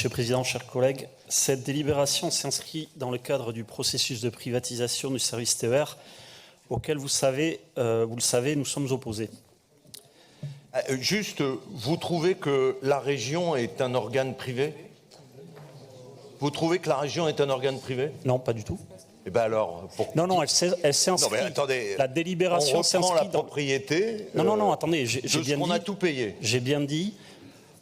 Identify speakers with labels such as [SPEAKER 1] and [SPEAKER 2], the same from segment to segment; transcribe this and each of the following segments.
[SPEAKER 1] Monsieur le Président, chers collègues, cette délibération s'inscrit dans le cadre du processus de privatisation du service TER auquel, vous le savez, nous sommes opposés.
[SPEAKER 2] Juste, vous trouvez que la région est un organe privé? Vous trouvez que la région est un organe privé?
[SPEAKER 1] Non, pas du tout.
[SPEAKER 2] Eh bien alors,
[SPEAKER 1] Non, elle s'inscrit.
[SPEAKER 2] Non mais attendez,
[SPEAKER 1] la délibération
[SPEAKER 2] on reprend la propriété.
[SPEAKER 1] Non, attendez, j'ai bien dit.
[SPEAKER 2] On a tout payé.
[SPEAKER 1] J'ai bien dit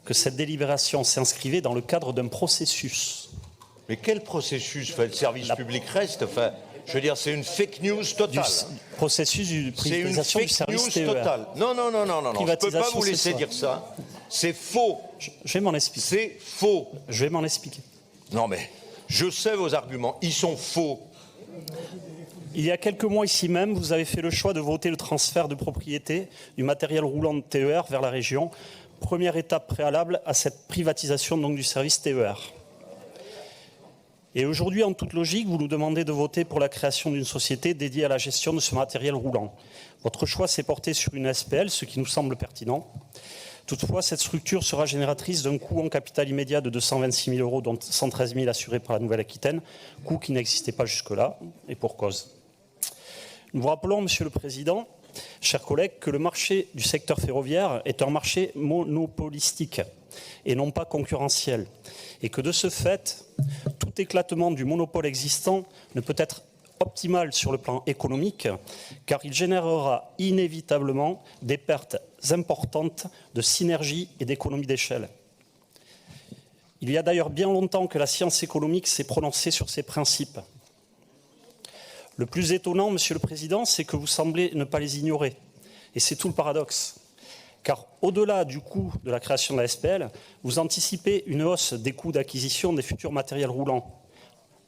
[SPEAKER 1] que cette délibération s'inscrivait dans le cadre d'un processus.
[SPEAKER 2] Mais quel processus? Enfin, le service public reste. Enfin, je veux dire, c'est une fake news totale.
[SPEAKER 1] Processus de privatisation du service TER.
[SPEAKER 2] Totale. Non. Je ne peux pas vous laisser dire ça. C'est faux.
[SPEAKER 1] Je vais m'en expliquer.
[SPEAKER 2] C'est faux.
[SPEAKER 1] Je vais m'en expliquer.
[SPEAKER 2] Non mais, je sais vos arguments. Ils sont faux.
[SPEAKER 1] Il y a quelques mois ici même, vous avez fait le choix de voter le transfert de propriété du matériel roulant de TER vers la région, première étape préalable à cette privatisation donc, du service TER. Et aujourd'hui, en toute logique, vous nous demandez de voter pour la création d'une société dédiée à la gestion de ce matériel roulant. Votre choix s'est porté sur une SPL, ce qui nous semble pertinent. Toutefois, cette structure sera génératrice d'un coût en capital immédiat de 226 000 €, dont 113 000 assurés par la Nouvelle-Aquitaine, coût qui n'existait pas jusque-là, et pour cause. Nous vous rappelons, Monsieur le Président, chers collègues, que le marché du secteur ferroviaire est un marché monopolistique et non pas concurrentiel, et que de ce fait, tout éclatement du monopole existant ne peut être optimal sur le plan économique, car il générera inévitablement des pertes importantes de synergie et d'économie d'échelle. Il y a d'ailleurs bien longtemps que la science économique s'est prononcée sur ces principes. Le plus étonnant, Monsieur le Président, c'est que vous semblez ne pas les ignorer. Et c'est tout le paradoxe. Car au-delà du coût de la création de la SPL, vous anticipez une hausse des coûts d'acquisition des futurs matériels roulants.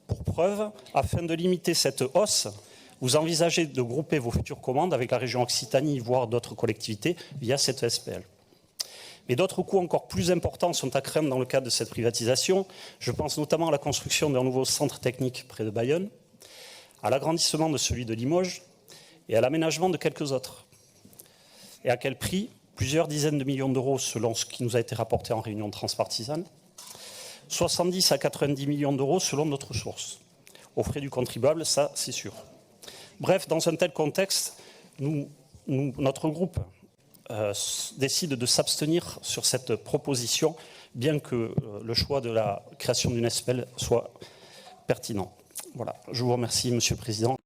[SPEAKER 1] Pour preuve, afin de limiter cette hausse, vous envisagez de grouper vos futures commandes avec la région Occitanie, voire d'autres collectivités, via cette SPL. Mais d'autres coûts encore plus importants sont à craindre dans le cadre de cette privatisation. Je pense notamment à la construction d'un nouveau centre technique près de Bayonne, à l'agrandissement de celui de Limoges et à l'aménagement de quelques autres. Et à quel prix? Plusieurs dizaines de millions d'euros selon ce qui nous a été rapporté en réunion transpartisane. 70 à 90 millions d'euros selon notre source. Aux frais du contribuable, ça c'est sûr. Bref, dans un tel contexte, notre groupe décide de s'abstenir sur cette proposition, bien que le choix de la création d'une SPL soit pertinent. Voilà, je vous remercie, Monsieur le Président.